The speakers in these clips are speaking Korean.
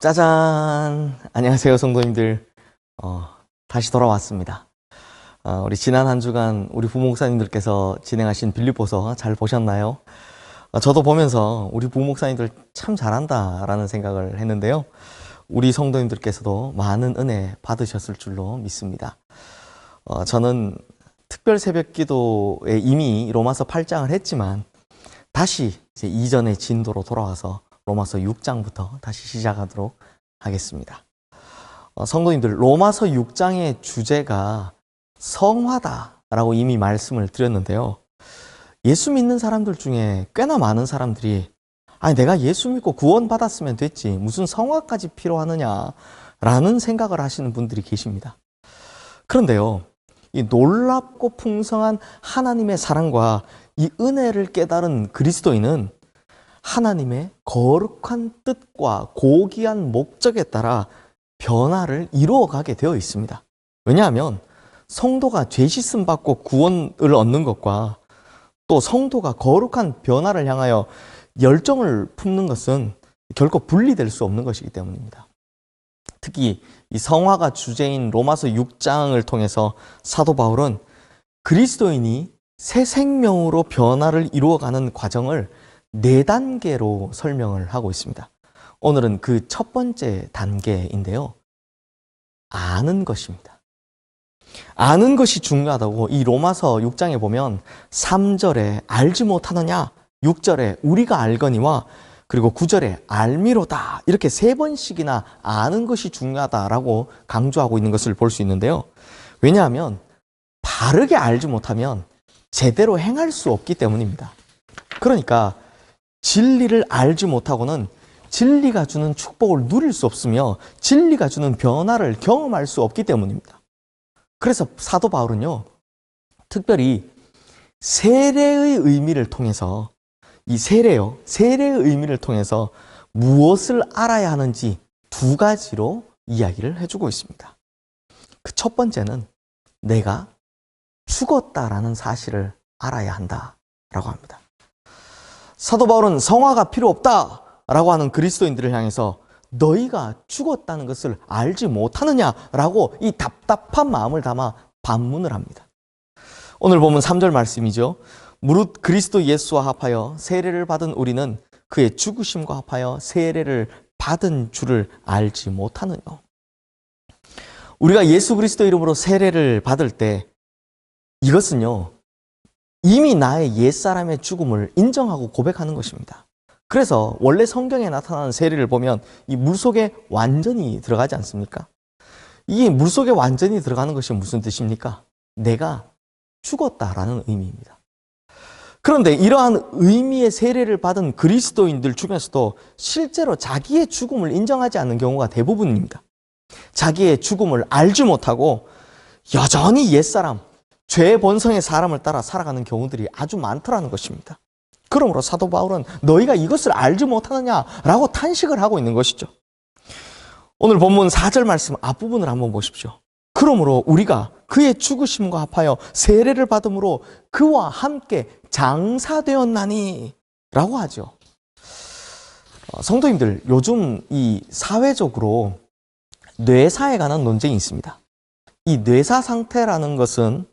짜잔! 안녕하세요, 성도님들. 다시 돌아왔습니다. 우리 지난 한 주간 우리 부목사님들께서 진행하신 빌립보서 잘 보셨나요? 저도 보면서 우리 부목사님들 참 잘한다라는 생각을 했는데요. 우리 성도님들께서도 많은 은혜 받으셨을 줄로 믿습니다. 저는 특별 새벽 기도에 이미 로마서 8장을 했지만 다시 이제 이전의 진도로 돌아와서 로마서 6장부터 다시 시작하도록 하겠습니다. 성도님들, 로마서 6장의 주제가 성화다라고 이미 말씀을 드렸는데요. 예수 믿는 사람들 중에 꽤나 많은 사람들이 아니 내가 예수 믿고 구원받았으면 됐지 무슨 성화까지 필요하느냐라는 생각을 하시는 분들이 계십니다. 그런데요, 이 놀랍고 풍성한 하나님의 사랑과 이 은혜를 깨달은 그리스도인은 하나님의 거룩한 뜻과 고귀한 목적에 따라 변화를 이루어가게 되어 있습니다. 왜냐하면 성도가 죄 씻음 받고 구원을 얻는 것과 또 성도가 거룩한 변화를 향하여 열정을 품는 것은 결코 분리될 수 없는 것이기 때문입니다. 특히 이 성화가 주제인 로마서 6장을 통해서 사도 바울은 그리스도인이 새 생명으로 변화를 이루어가는 과정을 4단계로 설명을 하고 있습니다. 오늘은 그 첫 번째 단계인데요. 아는 것입니다. 아는 것이 중요하다고 이 로마서 6장에 보면 3절에 알지 못하느냐, 6절에 우리가 알거니와 그리고 9절에 알미로다 이렇게 3번씩이나 아는 것이 중요하다라고 강조하고 있는 것을 볼 수 있는데요. 왜냐하면 바르게 알지 못하면 제대로 행할 수 없기 때문입니다. 그러니까 진리를 알지 못하고는 진리가 주는 축복을 누릴 수 없으며 진리가 주는 변화를 경험할 수 없기 때문입니다. 그래서 사도 바울은요, 특별히 세례의 의미를 통해서 이 세례의 의미를 통해서 무엇을 알아야 하는지 2가지로 이야기를 해주고 있습니다. 그 첫 번째는 내가 죽었다라는 사실을 알아야 한다라고 합니다. 사도 바울은 성화가 필요 없다라고 하는 그리스도인들을 향해서 너희가 죽었다는 것을 알지 못하느냐라고 이 답답한 마음을 담아 반문을 합니다. 오늘 보면 3절 말씀이죠. 무릇 그리스도 예수와 합하여 세례를 받은 우리는 그의 죽으심과 합하여 세례를 받은 줄을 알지 못하느냐. 우리가 예수 그리스도 이름으로 세례를 받을 때 이것은요, 이미 나의 옛사람의 죽음을 인정하고 고백하는 것입니다. 그래서 원래 성경에 나타나는 세례를 보면 이 물속에 완전히 들어가지 않습니까? 이 물속에 완전히 들어가는 것이 무슨 뜻입니까? 내가 죽었다라는 의미입니다. 그런데 이러한 의미의 세례를 받은 그리스도인들 중에서도 실제로 자기의 죽음을 인정하지 않는 경우가 대부분입니다. 자기의 죽음을 알지 못하고 여전히 옛사람, 죄의 본성의 사람을 따라 살아가는 경우들이 아주 많더라는 것입니다. 그러므로 사도 바울은 너희가 이것을 알지 못하느냐라고 탄식을 하고 있는 것이죠. 오늘 본문 4절 말씀 앞부분을 한번 보십시오. 그러므로 우리가 그의 죽으심과 합하여 세례를 받음으로 그와 함께 장사되었나니 라고 하죠. 성도님들, 요즘 이 사회적으로 뇌사에 관한 논쟁이 있습니다. 이 뇌사 상태라는 것은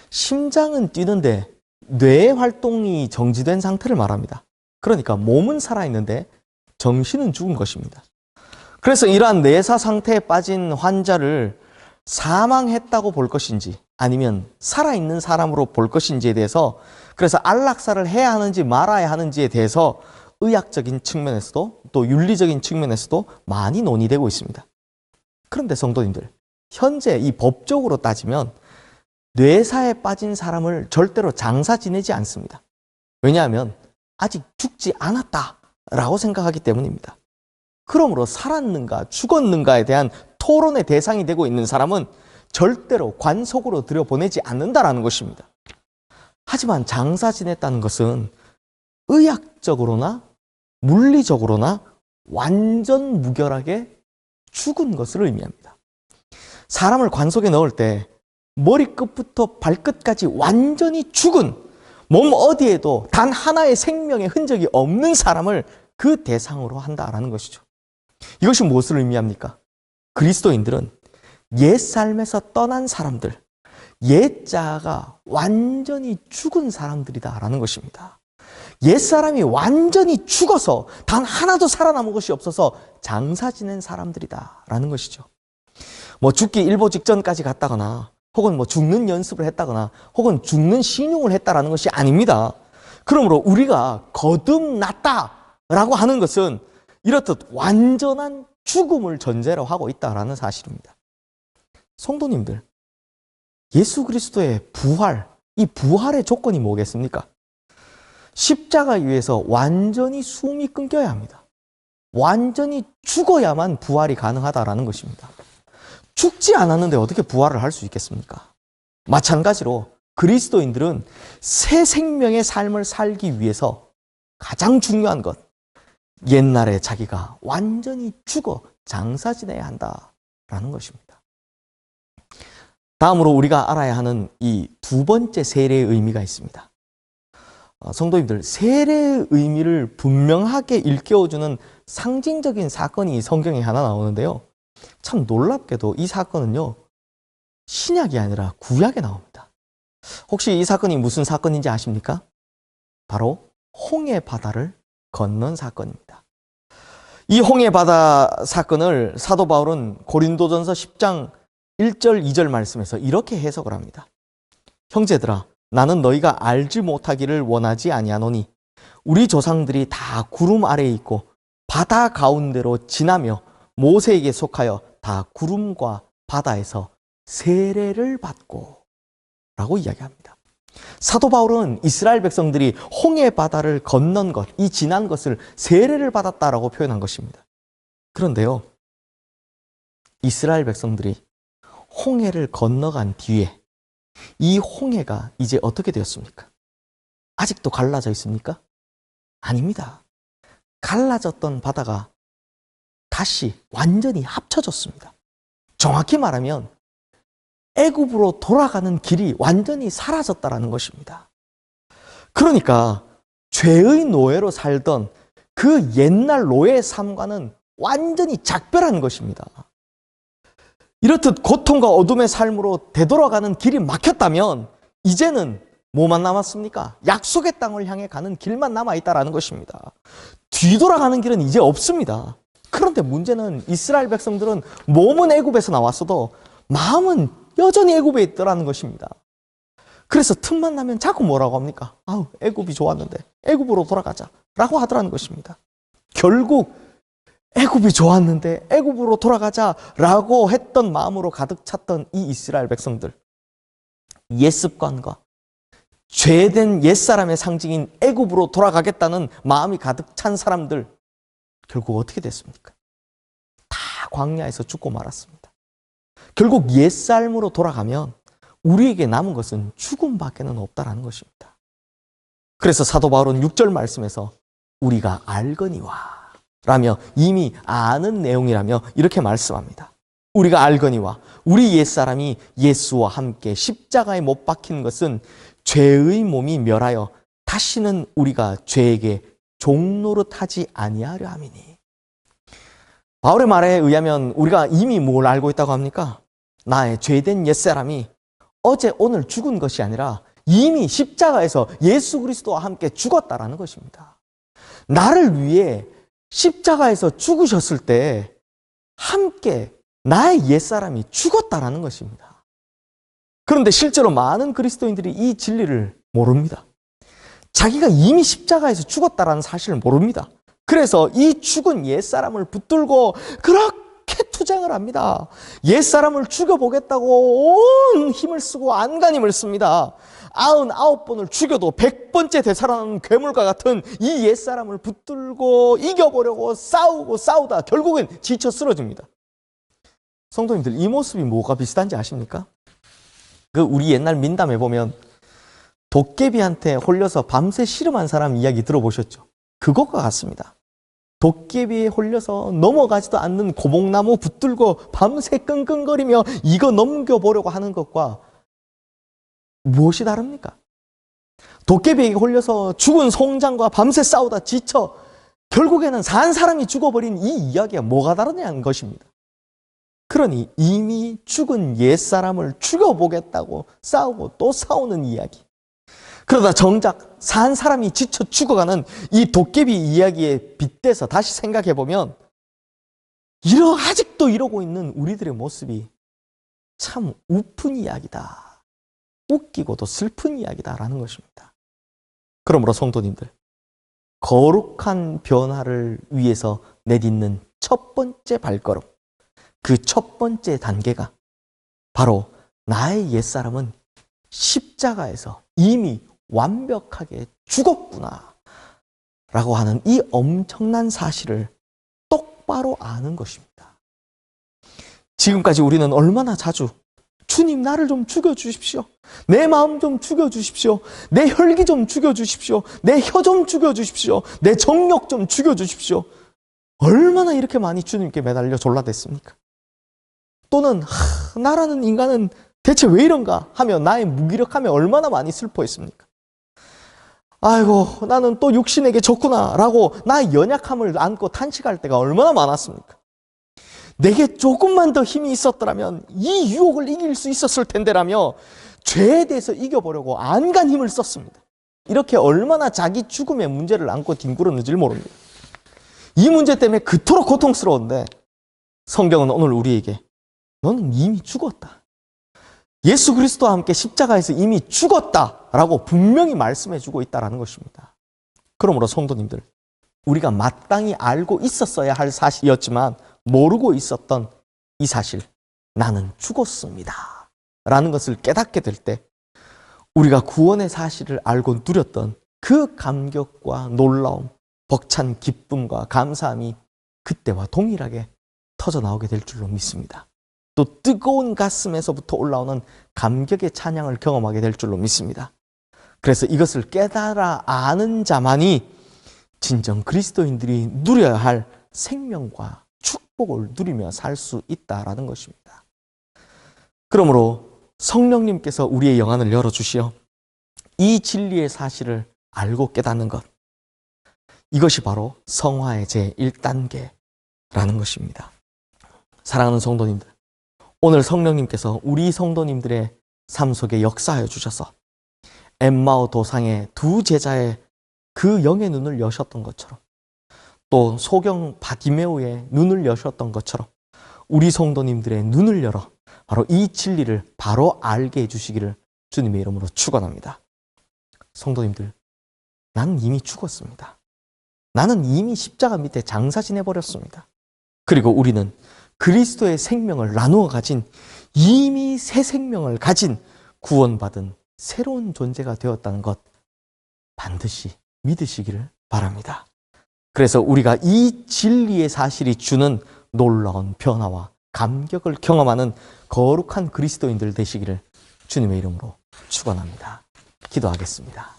심장은 뛰는데 뇌의 활동이 정지된 상태를 말합니다. 그러니까 몸은 살아있는데 정신은 죽은 것입니다. 그래서 이러한 뇌사 상태에 빠진 환자를 사망했다고 볼 것인지 아니면 살아있는 사람으로 볼 것인지에 대해서, 그래서 안락사를 해야 하는지 말아야 하는지에 대해서 의학적인 측면에서도 또 윤리적인 측면에서도 많이 논의되고 있습니다. 그런데 성도님들, 현재 이 법적으로 따지면 뇌사에 빠진 사람을 절대로 장사 지내지 않습니다. 왜냐하면 아직 죽지 않았다라고 생각하기 때문입니다. 그러므로 살았는가 죽었는가에 대한 토론의 대상이 되고 있는 사람은 절대로 관속으로 들여보내지 않는다라는 것입니다. 하지만 장사 지냈다는 것은 의학적으로나 물리적으로나 완전 무결하게 죽은 것을 의미합니다. 사람을 관속에 넣을 때 머리끝부터 발끝까지 완전히 죽은, 몸 어디에도 단 하나의 생명의 흔적이 없는 사람을 그 대상으로 한다라는 것이죠. 이것이 무엇을 의미합니까? 그리스도인들은 옛 삶에서 떠난 사람들, 옛 자아가 완전히 죽은 사람들이다라는 것입니다. 옛 사람이 완전히 죽어서 단 하나도 살아남은 것이 없어서 장사 지낸 사람들이다라는 것이죠. 뭐 죽기 일보 직전까지 갔다거나 혹은 뭐 죽는 연습을 했다거나 혹은 죽는 신용을 했다라는 것이 아닙니다. 그러므로 우리가 거듭났다라고 하는 것은 이렇듯 완전한 죽음을 전제로 하고 있다라는 사실입니다. 성도님들, 예수 그리스도의 부활, 이 부활의 조건이 뭐겠습니까? 십자가 위에서 완전히 숨이 끊겨야 합니다. 완전히 죽어야만 부활이 가능하다라는 것입니다. 죽지 않았는데 어떻게 부활을 할 수 있겠습니까? 마찬가지로 그리스도인들은 새 생명의 삶을 살기 위해서 가장 중요한 것, 옛날에 자기가 완전히 죽어 장사 지내야 한다라는 것입니다. 다음으로 우리가 알아야 하는 이 두 번째 세례의 의미가 있습니다. 성도님들, 세례의 의미를 분명하게 일깨워주는 상징적인 사건이 성경에 하나 나오는데요. 참 놀랍게도 이 사건은요, 신약이 아니라 구약에 나옵니다. 혹시 이 사건이 무슨 사건인지 아십니까? 바로 홍해 바다를 건넌 사건입니다. 이 홍해 바다 사건을 사도 바울은 고린도전서 10장 1절 2절 말씀에서 이렇게 해석을 합니다. 형제들아, 나는 너희가 알지 못하기를 원하지 아니하노니 우리 조상들이 다 구름 아래에 있고 바다 가운데로 지나며 모세에게 속하여 다 구름과 바다에서 세례를 받고 라고 이야기합니다. 사도 바울은 이스라엘 백성들이 홍해 바다를 건넌 것, 이 지난 것을 세례를 받았다라고 표현한 것입니다. 그런데요, 이스라엘 백성들이 홍해를 건너간 뒤에 이 홍해가 이제 어떻게 되었습니까? 아직도 갈라져 있습니까? 아닙니다. 갈라졌던 바다가 다시 완전히 합쳐졌습니다. 정확히 말하면 애굽으로 돌아가는 길이 완전히 사라졌다라는 것입니다. 그러니까 죄의 노예로 살던 그 옛날 노예의 삶과는 완전히 작별한 것입니다. 이렇듯 고통과 어둠의 삶으로 되돌아가는 길이 막혔다면 이제는 뭐만 남았습니까? 약속의 땅을 향해 가는 길만 남아있다라는 것입니다. 뒤돌아가는 길은 이제 없습니다. 그런데 문제는 이스라엘 백성들은 몸은 애굽에서 나왔어도 마음은 여전히 애굽에 있더라는 것입니다. 그래서 틈만 나면 자꾸 뭐라고 합니까? 아우, 애굽이 좋았는데 애굽으로 돌아가자 라고 하더라는 것입니다. 결국 애굽이 좋았는데 애굽으로 돌아가자라고 했던 마음으로 가득 찼던 이 이스라엘 백성들, 옛 습관과 죄된 옛사람의 상징인 애굽으로 돌아가겠다는 마음이 가득 찬 사람들, 결국 어떻게 됐습니까? 다 광야에서 죽고 말았습니다. 결국 옛삶으로 돌아가면 우리에게 남은 것은 죽음밖에는 없다라는 것입니다. 그래서 사도 바울은 6절 말씀에서 우리가 알거니와 라며 이미 아는 내용이라며 이렇게 말씀합니다. 우리가 알거니와 우리 옛사람이 예수와 함께 십자가에 못 박힌 것은 죄의 몸이 멸하여 다시는 우리가 죄에게 종노릇하지 아니하려 함이니. 바울의 말에 의하면 우리가 이미 뭘 알고 있다고 합니까? 나의 죄된 옛사람이 어제 오늘 죽은 것이 아니라 이미 십자가에서 예수 그리스도와 함께 죽었다라는 것입니다. 나를 위해 십자가에서 죽으셨을 때 함께 나의 옛사람이 죽었다라는 것입니다. 그런데 실제로 많은 그리스도인들이 이 진리를 모릅니다. 자기가 이미 십자가에서 죽었다라는 사실을 모릅니다. 그래서 이 죽은 옛사람을 붙들고 그렇게 투쟁을 합니다. 옛사람을 죽여보겠다고 온 힘을 쓰고 안간힘을 씁니다. 99번을 죽여도 100번째 되살아나는 괴물과 같은 이 옛사람을 붙들고 이겨보려고 싸우고 싸우다 결국엔 지쳐 쓰러집니다. 성도님들, 이 모습이 뭐가 비슷한지 아십니까? 우리 옛날 민담에 보면 도깨비한테 홀려서 밤새 씨름한 사람 이야기 들어보셨죠? 그것과 같습니다. 도깨비에 홀려서 넘어가지도 않는 고목나무 붙들고 밤새 끙끙거리며 이거 넘겨보려고 하는 것과 무엇이 다릅니까? 도깨비에게 홀려서 죽은 송장과 밤새 싸우다 지쳐 결국에는 산 사람이 죽어버린 이 이야기가 뭐가 다르냐는 것입니다. 그러니 이미 죽은 옛사람을 죽여보겠다고 싸우고 또 싸우는 이야기. 그러다 정작 산 사람이 지쳐 죽어가는 이 도깨비 이야기에 빗대서 다시 생각해보면 아직도 이러고 있는 우리들의 모습이 참 우픈 이야기다. 웃기고도 슬픈 이야기다라는 것입니다. 그러므로 성도님들, 거룩한 변화를 위해서 내딛는 첫 번째 발걸음, 그 첫 번째 단계가 바로 나의 옛사람은 십자가에서 이미 완벽하게 죽었구나 라고 하는 이 엄청난 사실을 똑바로 아는 것입니다. 지금까지 우리는 얼마나 자주 주님 나를 좀 죽여주십시오. 내 마음 좀 죽여주십시오. 내 혈기 좀 죽여주십시오. 내 혀 좀 죽여주십시오. 내 정욕 좀 죽여주십시오. 얼마나 이렇게 많이 주님께 매달려 졸라댔습니까? 또는 나라는 인간은 대체 왜 이런가 하며 나의 무기력함에 얼마나 많이 슬퍼했습니까? 아이고 나는 또 육신에게 졌구나 라고 나의 연약함을 안고 탄식할 때가 얼마나 많았습니까? 내게 조금만 더 힘이 있었더라면 이 유혹을 이길 수 있었을 텐데라며 죄에 대해서 이겨보려고 안간 힘을 썼습니다. 이렇게 얼마나 자기 죽음의 문제를 안고 뒹굴었는지 모릅니다. 이 문제 때문에 그토록 고통스러운데 성경은 오늘 우리에게 너는 이미 죽었다. 예수 그리스도와 함께 십자가에서 이미 죽었다라고 분명히 말씀해주고 있다는 것입니다. 그러므로 성도님들, 우리가 마땅히 알고 있었어야 할 사실이었지만 모르고 있었던 이 사실, 나는 죽었습니다 라는 것을 깨닫게 될 때 우리가 구원의 사실을 알고 누렸던 그 감격과 놀라움, 벅찬 기쁨과 감사함이 그때와 동일하게 터져나오게 될 줄로 믿습니다. 또 뜨거운 가슴에서부터 올라오는 감격의 찬양을 경험하게 될 줄로 믿습니다. 그래서 이것을 깨달아 아는 자만이 진정 그리스도인들이 누려야 할 생명과 축복을 누리며 살 수 있다라는 것입니다. 그러므로 성령님께서 우리의 영안을 열어주시어 이 진리의 사실을 알고 깨닫는 것, 이것이 바로 성화의 제1단계라는 것입니다. 사랑하는 성도님들, 오늘 성령님께서 우리 성도님들의 삶 속에 역사하여 주셔서 엠마오 도상의 두 제자의 그 영의 눈을 여셨던 것처럼, 또 소경 바디메오의 눈을 여셨던 것처럼 우리 성도님들의 눈을 열어 바로 이 진리를 바로 알게 해주시기를 주님의 이름으로 축원합니다. 성도님들, 나는 이미 죽었습니다. 나는 이미 십자가 밑에 장사 지내버렸습니다. 그리고 우리는 그리스도의 생명을 나누어 가진, 이미 새 생명을 가진 구원받은 새로운 존재가 되었다는 것 반드시 믿으시기를 바랍니다. 그래서 우리가 이 진리의 사실이 주는 놀라운 변화와 감격을 경험하는 거룩한 그리스도인들 되시기를 주님의 이름으로 축원합니다. 기도하겠습니다.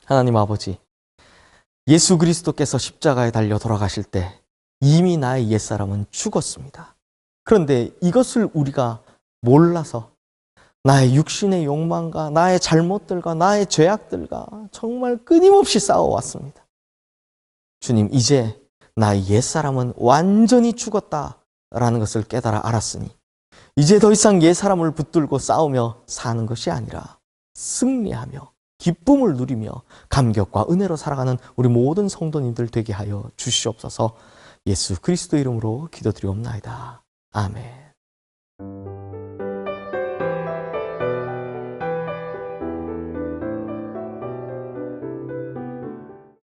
하나님 아버지, 예수 그리스도께서 십자가에 달려 돌아가실 때 이미 나의 옛사람은 죽었습니다. 그런데 이것을 우리가 몰라서 나의 육신의 욕망과 나의 잘못들과 나의 죄악들과 정말 끊임없이 싸워왔습니다. 주님, 이제 나의 옛사람은 완전히 죽었다라는 것을 깨달아 알았으니 이제 더 이상 옛사람을 붙들고 싸우며 사는 것이 아니라 승리하며 기쁨을 누리며 감격과 은혜로 살아가는 우리 모든 성도님들 되게 하여 주시옵소서. 예수 그리스도 이름으로 기도드리옵나이다. 아멘.